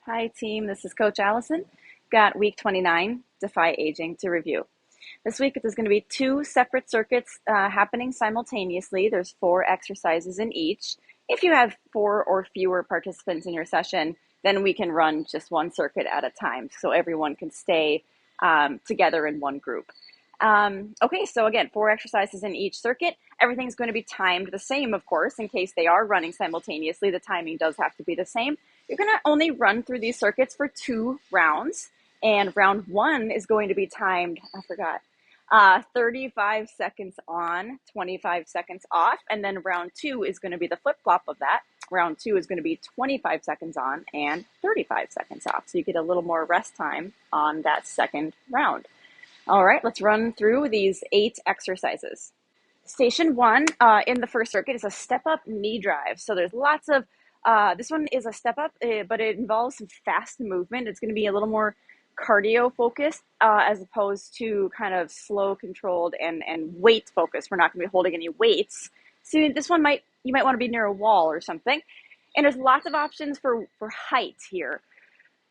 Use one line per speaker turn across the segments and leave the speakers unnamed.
Hi team, this is Coach Allison. Got week 29, Defy Aging to review. This week there's going to be two separate circuits happening simultaneously. There's 4 exercises in each. If you have 4 or fewer participants in your session, then we can run just one circuit at a time so everyone can stay together in one group. Okay, so again, 4 exercises in each circuit. Everything's going to be timed the same, of course, in case they are running simultaneously. The timing does have to be the same. You're going to only run through these circuits for 2 rounds, and round 1 is going to be timed, 35 seconds on, 25 seconds off, and then round 2 is going to be the flip-flop of that. Round 2 is going to be 25 seconds on and 35 seconds off, so you get a little more rest time on that second round. All right, let's run through these 8 exercises. Station 1 in the first circuit is a step-up knee drive. So there's lots of, this one is a step-up, but it involves some fast movement. It's going to be a little more cardio-focused as opposed to kind of slow, controlled, and weight-focused. We're not going to be holding any weights. So this one you might want to be near a wall or something. And there's lots of options for height here.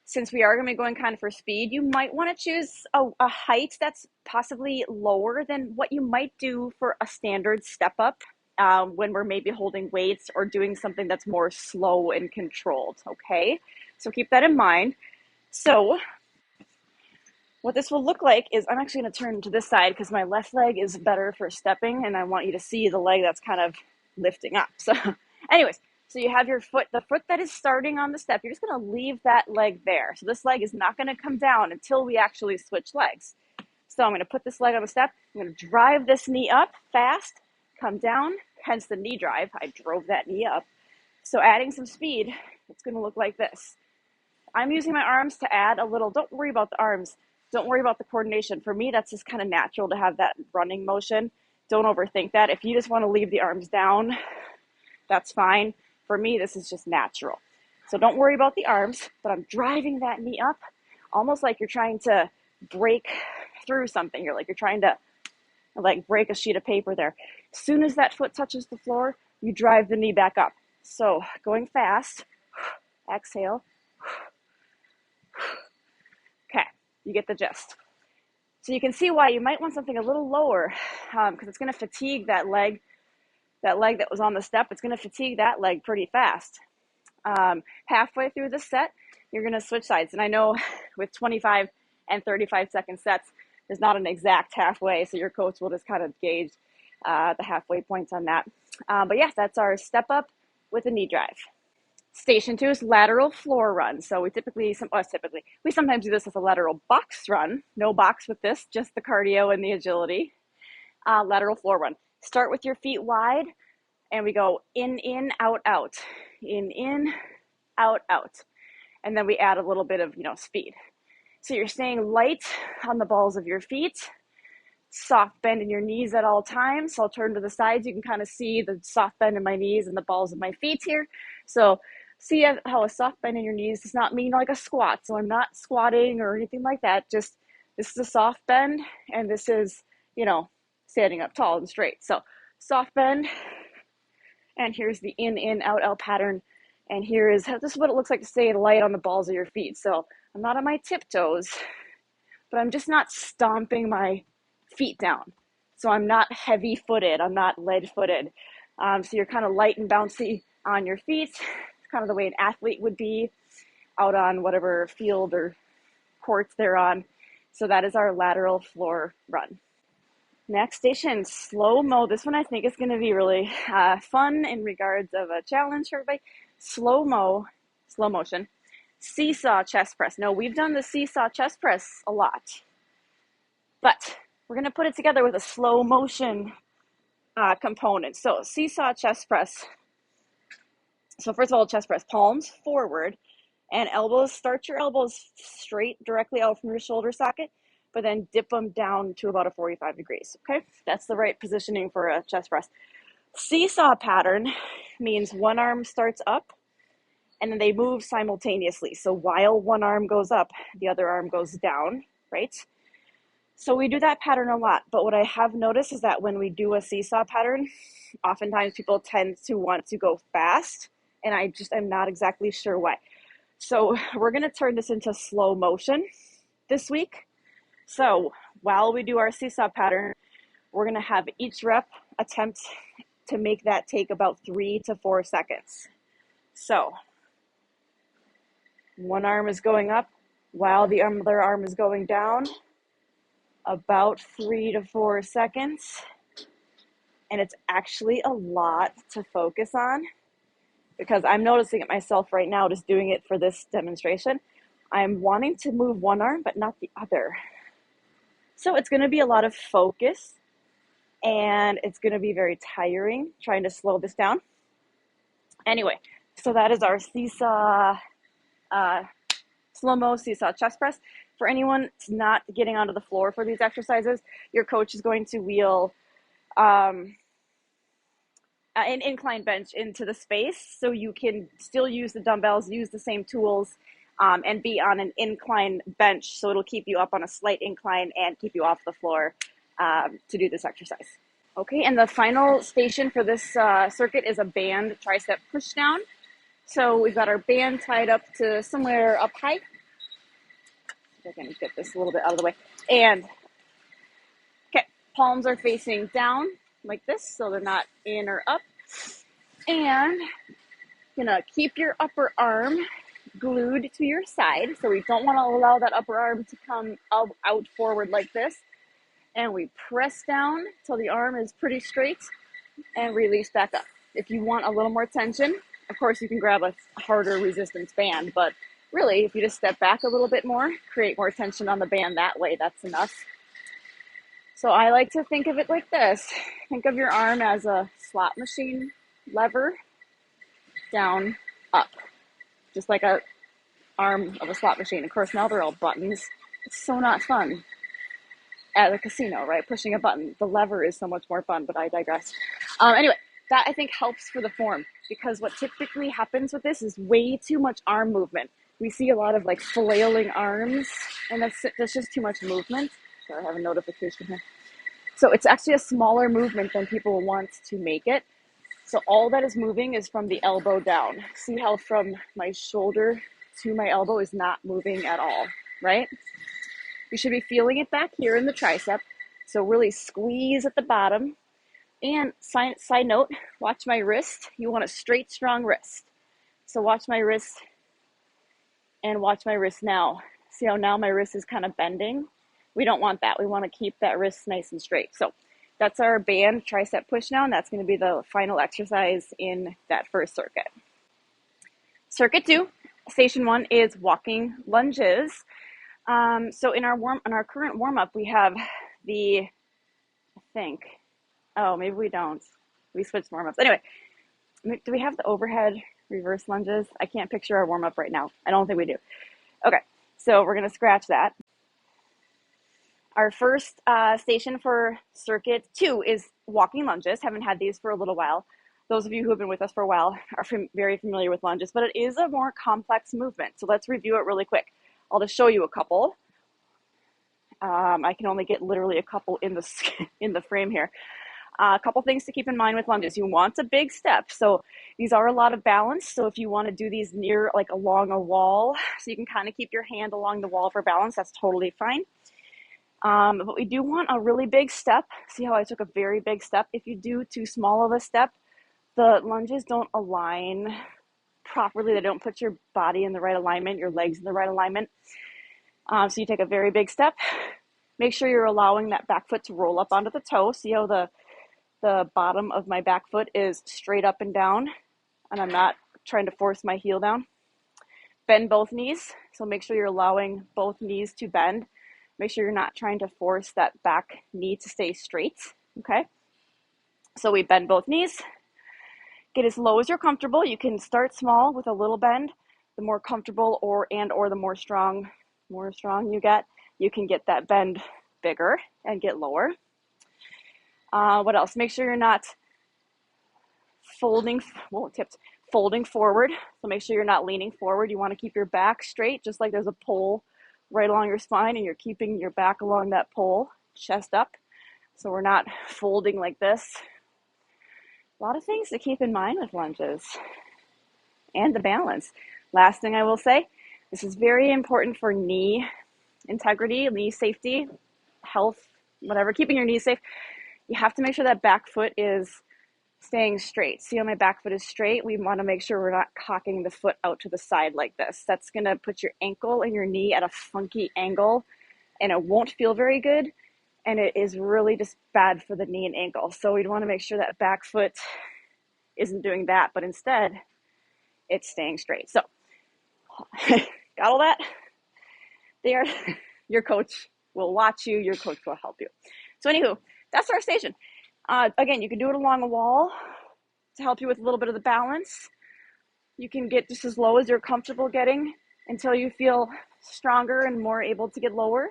Since we are going to be going kind of for speed, you might want to choose a height that's possibly lower than what you might do for a standard step up when we're maybe holding weights or doing something that's more slow and controlled, okay? So keep that in mind. So what this will look like is, I'm actually going to turn to this side because my left leg is better for stepping, and I want you to see the leg that's kind of lifting up. So anyways, so you have your foot, the foot that is starting on the step, you're just going to leave that leg there. So this leg is not going to come down until we actually switch legs. So I'm going to put this leg on the step. I'm going to drive this knee up fast, come down, hence the knee drive. I drove that knee up. So adding some speed, it's going to look like this. I'm using my arms to add a little, don't worry about the arms. Don't worry about the coordination. For me, that's just kind of natural to have that running motion. Don't overthink that. If you just want to leave the arms down, that's fine. For me, this is just natural. So don't worry about the arms, but I'm driving that knee up almost like you're trying to break through something. You're trying to break a sheet of paper there. As soon as that foot touches the floor, you drive the knee back up. So going fast, exhale. Okay, you get the gist. So you can see why you might want something a little lower because it's going to fatigue that leg that was on the step. It's going to fatigue that leg pretty fast. Halfway through the set, you're going to switch sides. And I know with 25 and 35-second sets, there's not an exact halfway, so your coach will just kind of gauge the halfway points on that. But yes, that's our step up with a knee drive. Station 2 is lateral floor run. So we sometimes do this as a lateral box run. No box with this, just the cardio and the agility. Lateral floor run. Start with your feet wide, and we go in, out, out. In, out, out. And then we add a little bit of, speed. So you're staying light on the balls of your feet, soft bend in your knees at all times. So I'll turn to the sides. You can kind of see the soft bend in my knees and the balls of my feet here. So see how a soft bend in your knees does not mean like a squat. So I'm not squatting or anything like that. Just this is a soft bend, and this is, standing up tall and straight. So soft bend, and here's the in, out, out pattern. And this is what it looks like to stay light on the balls of your feet. So I'm not on my tiptoes, but I'm just not stomping my feet down. So I'm not heavy-footed. I'm not lead-footed. So you're kind of light and bouncy on your feet. It's kind of the way an athlete would be out on whatever field or courts they're on. So that is our lateral floor run. Next station, slow-mo. This one I think is going to be really fun in regards of a challenge for everybody. Slow motion, seesaw chest press. No, we've done the seesaw chest press a lot, but we're going to put it together with a slow motion component. So seesaw chest press. So first of all, chest press, palms forward and start your elbows straight directly out from your shoulder socket, but then dip them down to about a 45 degrees, okay? That's the right positioning for a chest press. Seesaw pattern means one arm starts up, and then they move simultaneously. So while one arm goes up, the other arm goes down, right? So we do that pattern a lot, but what I have noticed is that when we do a seesaw pattern, oftentimes people tend to want to go fast, and I'm not exactly sure why. So we're going to turn this into slow motion this week. So while we do our seesaw pattern, we're going to have each rep attempt to make that take about 3 to 4 seconds. So one arm is going up while the other arm is going down, about 3 to 4 seconds. And it's actually a lot to focus on, because I'm noticing it myself right now, just doing it for this demonstration. I'm wanting to move one arm, but not the other. So it's going to be a lot of focus, and it's going to be very tiring trying to slow this down. Anyway, so that is our seesaw, slow-mo seesaw chest press. For anyone not getting onto the floor for these exercises, your coach is going to wheel an incline bench into the space, so you can still use the dumbbells, use the same tools, and be on an incline bench, so it'll keep you up on a slight incline and keep you off the floor to do this exercise. Okay, and the final station for this circuit is a band tricep push down. So we've got our band tied up to somewhere up high. I can get this a little bit out of the way. And, okay, palms are facing down like this, so they're not in or up. And gonna keep your upper arm glued to your side. So we don't want to allow that upper arm to come out forward like this. And we press down till the arm is pretty straight and release back up. If you want a little more tension, of course you can grab a harder resistance band, but really if you just step back a little bit more, create more tension on the band that way, that's enough. So I like to think of it like this. Think of your arm as a slot machine lever, down, up, just like a arm of a slot machine. Of course, now they're all buttons. It's so not fun at a casino, right? Pushing a button. The lever is so much more fun, but I digress. Anyway, that I think helps for the form, because what typically happens with this is way too much arm movement. We see a lot of like flailing arms, and that's just too much movement. Sorry, I have a notification here. So it's actually a smaller movement than people want to make it. So all that is moving is from the elbow down. See how from my shoulder to my elbow is not moving at all, right? You should be feeling it back here in the tricep. So really squeeze at the bottom. And side note, watch my wrist. You want a straight, strong wrist. So watch my wrist and watch my wrist now. See how now my wrist is kind of bending? We don't want that. We want to keep that wrist nice and straight. So that's our band tricep push down. That's going to be the final exercise in that first circuit. Circuit 2, station 1 is walking lunges. So in our current warm-up, we have maybe we don't. We switched warm-ups. Anyway, do we have the overhead reverse lunges? I can't picture our warm-up right now. I don't think we do. Okay, so we're going to scratch that. Our first station for circuit 2 is walking lunges. Haven't had these for a little while. Those of you who have been with us for a while are very familiar with lunges, but it is a more complex movement. So let's review it really quick. I'll just show you a couple. I can only get literally a couple in the frame here. A couple things to keep in mind with lunges. You want a big step. So these are a lot of balance. So if you want to do these near, like along a wall, so you can kind of keep your hand along the wall for balance, that's totally fine. But we do want a really big step. See how I took a very big step? If you do too small of a step, the lunges don't align properly. They don't put your body in the right alignment, your legs in the right alignment. So you take a very big step. Make sure you're allowing that back foot to roll up onto the toe. See how the bottom of my back foot is straight up and down, and I'm not trying to force my heel down. Bend both knees. So make sure you're allowing both knees to bend. Make sure you're not trying to force that back knee to stay straight, okay? So we bend both knees. Get as low as you're comfortable. You can start small with a little bend. The more comfortable or the more strong you get, you can get that bend bigger and get lower. What else? Make sure you're not folding forward. So make sure you're not leaning forward. You want to keep your back straight, just like there's a pole right along your spine, and you're keeping your back along that pole, chest up. So we're not folding like this. A lot of things to keep in mind with lunges and the balance. Last thing I will say, This is very important for knee integrity, knee safety, health, whatever, keeping your knees safe. You have to make sure that back foot is staying straight. See how my back foot is straight? We want to make sure we're not cocking the foot out to the side like this. That's going to put your ankle and your knee at a funky angle, and it won't feel very good, and it is really just bad for the knee and ankle. So we'd want to make sure that back foot isn't doing that, but instead it's staying straight. So got all that? There, your coach will watch you, your coach will help you. So anywho, that's our station. Again, you can do it along a wall to help you with a little bit of the balance. You can get just as low as you're comfortable getting until you feel stronger and more able to get lower.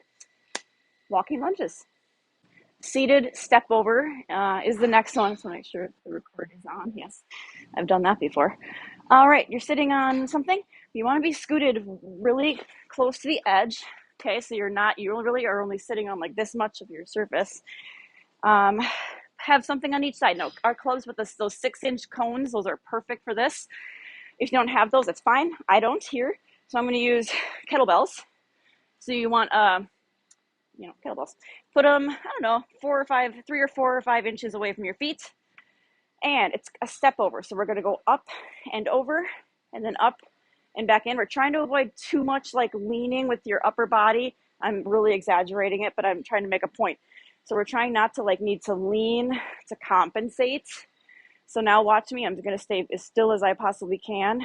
Walking lunges. Seated step over is the next one. So make sure the recording is on. Yes, I've done that before. All right, you're sitting on something. You want to be scooted really close to the edge. Okay, so you really are only sitting on like this much of your surface. Have something on each side. No, our clubs with those 6-inch cones, those are perfect for this. If you don't have those, that's fine. I don't here. So I'm going to use kettlebells. So you want, kettlebells. Put them, 3 or 4 or 5 inches away from your feet. And it's a step over. So we're going to go up and over and then up and back in. We're trying to avoid too much like leaning with your upper body. I'm really exaggerating it, but I'm trying to make a point. So we're trying not to need to lean to compensate. So now watch me. I'm going to stay as still as I possibly can.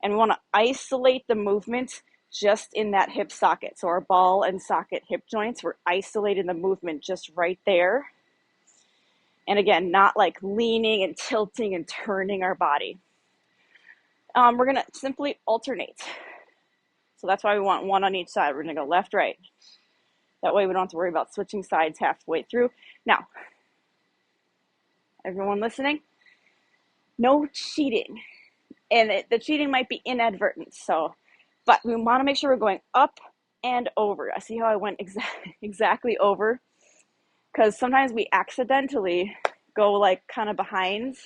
And we want to isolate the movement just in that hip socket. So our ball and socket hip joints, we're isolating the movement just right there. And again, not like leaning and tilting and turning our body. We're going to simply alternate. So that's why we want one on each side. We're going to go left, right. That way we don't have to worry about switching sides halfway through. Now, everyone listening, no cheating. And the cheating might be inadvertent. But we want to make sure we're going up and over. I see how I went exactly over. Because sometimes we accidentally go like kind of behind.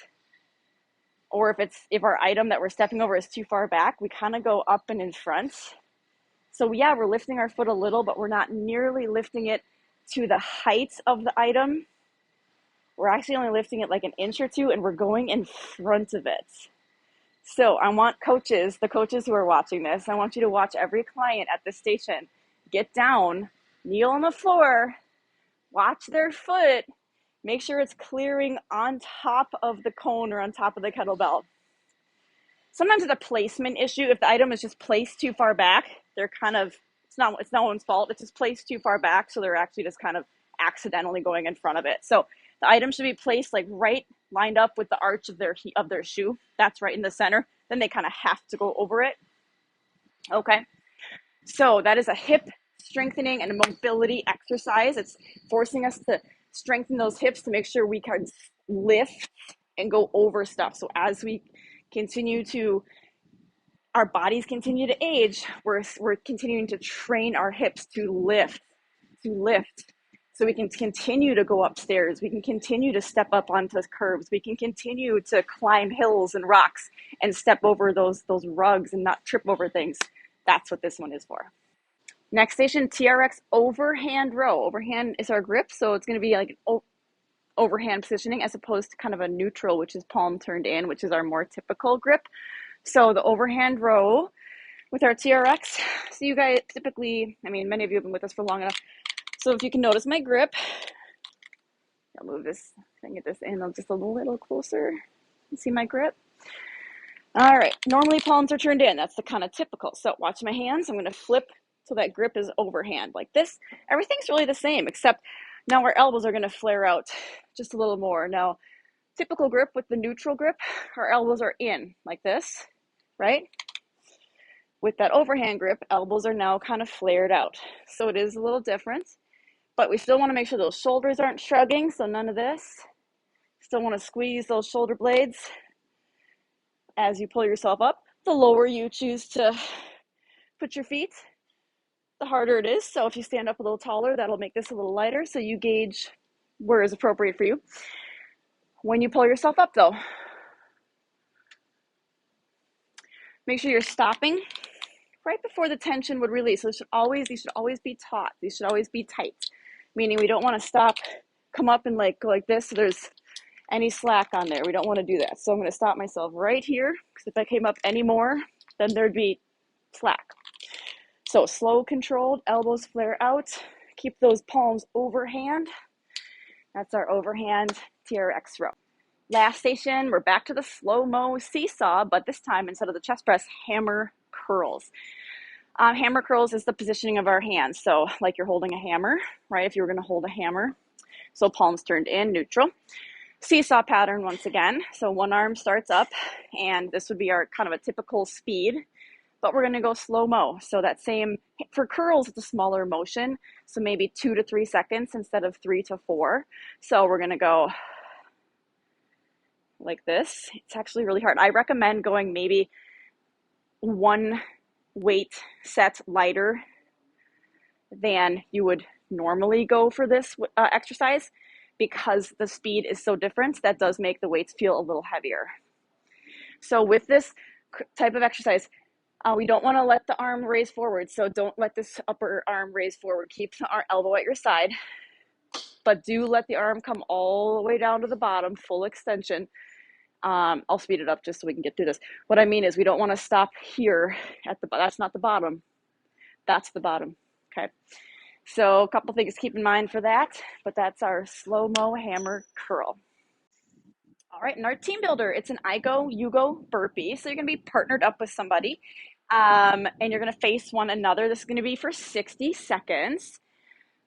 Or if our item that we're stepping over is too far back, we kind of go up and in front. So yeah, we're lifting our foot a little, but we're not nearly lifting it to the height of the item. We're actually only lifting it like an inch or two, and we're going in front of it. So I want the coaches who are watching this, I want you to watch every client at this station get down, kneel on the floor, watch their foot, make sure it's clearing on top of the cone or on top of the kettlebell. Sometimes it's a placement issue. If the item is just placed too far back, it's no one's fault. It's just placed too far back, so they're actually just kind of accidentally going in front of it. So the item should be placed like right lined up with the arch of their shoe. That's right in the center. Then they kind of have to go over it. Okay. So that is a hip strengthening and a mobility exercise. It's forcing us to strengthen those hips to make sure we can lift and go over stuff. So as we our bodies continue to age, we're continuing to train our hips to lift. So we can continue to go upstairs. We can continue to step up onto curves. We can continue to climb hills and rocks and step over those rugs and not trip over things. That's what this one is for. Next station, TRX overhand row. Overhand is our grip, so it's going to be like overhand positioning as opposed to kind of a neutral, which is palm turned in, which is our more typical grip. So the overhand row with our TRX. So you guys typically, many of you have been with us for long enough. So if you can notice my grip, I'll move this, get this in just a little closer. You see my grip? All right, normally palms are turned in. That's the kind of typical. So watch my hands. I'm going to flip so that grip is overhand like this. Everything's really the same, except now our elbows are going to flare out just a little more. Now, typical grip with the neutral grip, our elbows are in like this, right? With that overhand grip, elbows are now kind of flared out. So it is a little different, but we still want to make sure those shoulders aren't shrugging, so none of this. Still want to squeeze those shoulder blades as you pull yourself up. The lower you choose to put your feet, the harder it is. So if you stand up a little taller, that'll make this a little lighter, so you gauge where is appropriate for you. When you pull yourself up though, make sure you're stopping right before the tension would release. So these should always be taut. These should always be tight, meaning we don't want to stop, come up and like go like this. So there's any slack on there. We don't want to do that. So I'm going to stop myself right here, because if I came up any more, then there'd be slack. So slow, controlled, elbows flare out. Keep those palms overhand. That's our overhand TRX row. Last station, we're back to the slow-mo seesaw, but this time, instead of the chest press, hammer curls. Hammer curls is the positioning of our hands. So like you're holding a hammer, right? If you were going to hold a hammer. So palms turned in, neutral. Seesaw pattern once again. So one arm starts up, and this would be our kind of a typical speed, but we're going to go slow-mo. So that same, for curls, it's a smaller motion. So maybe 2 to 3 seconds instead of 3 to 4. So we're going to go like this. It's actually really hard. I recommend going maybe one weight set lighter than you would normally go for this exercise, because the speed is so different. That does make the weights feel a little heavier. So with this type of exercise, we don't want to let the arm raise forward. So don't let this upper arm raise forward. Keep the elbow at your side, but do let the arm come all the way down to the bottom, full extension. I'll speed it up just so we can get through this. What I mean is we don't want to stop here at the, that's not the bottom. That's the bottom, okay? So a couple things to keep in mind for that, but that's our slow-mo hammer curl. All right, and our team builder, it's an I go, you go burpee. So you're gonna be partnered up with somebody, and you're gonna face one another. This is gonna be for 60 seconds.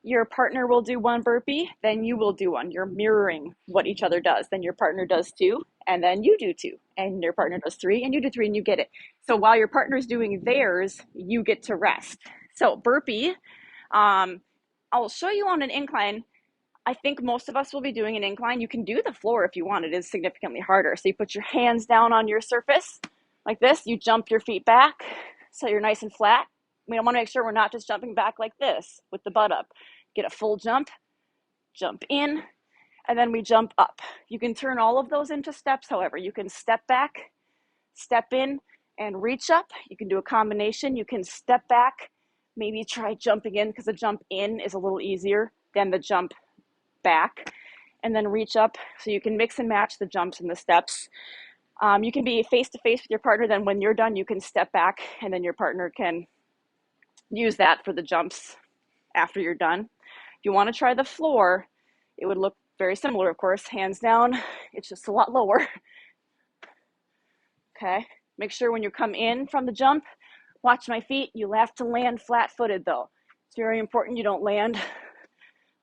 Your partner will do one burpee, then you will do one. You're mirroring what each other does. Then your partner does 2, and then you do 2, and your partner does 3, and you do 3, and you get it. So while your partner's doing theirs, you get to rest. So burpee, I'll show you on an incline. I think most of us will be doing an incline. You can do the floor if you want. It is significantly harder. So you put your hands down on your surface like this. You jump your feet back so you're nice and flat. We want to make sure we're not just jumping back like this with the butt up. Get a full jump, jump in, and then we jump up. You can turn all of those into steps, however. You can step back, step in, and reach up. You can do a combination. You can step back, maybe try jumping in, because the jump in is a little easier than the jump back, and then reach up. So you can mix and match the jumps and the steps. You can be face to face with your partner. Then when you're done, you can step back, and then your partner can use that for the jumps after you're done. If you want to try the floor, it would look very similar, of course. Hands down, it's just a lot lower. Okay, make sure when you come in from the jump, watch my feet. You have to land flat-footed though. It's very important you don't land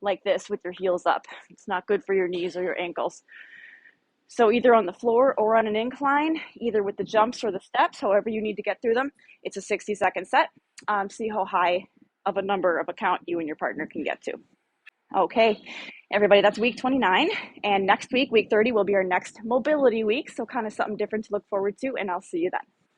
like this with your heels up. It's not good for your knees or your ankles. So either on the floor or on an incline, either with the jumps or the steps, however you need to get through them, it's a 60-second set. See how high of a number of a count you and your partner can get to. Okay, everybody, that's week 29. And next week, week 30, will be our next mobility week. So kind of something different to look forward to, and I'll see you then.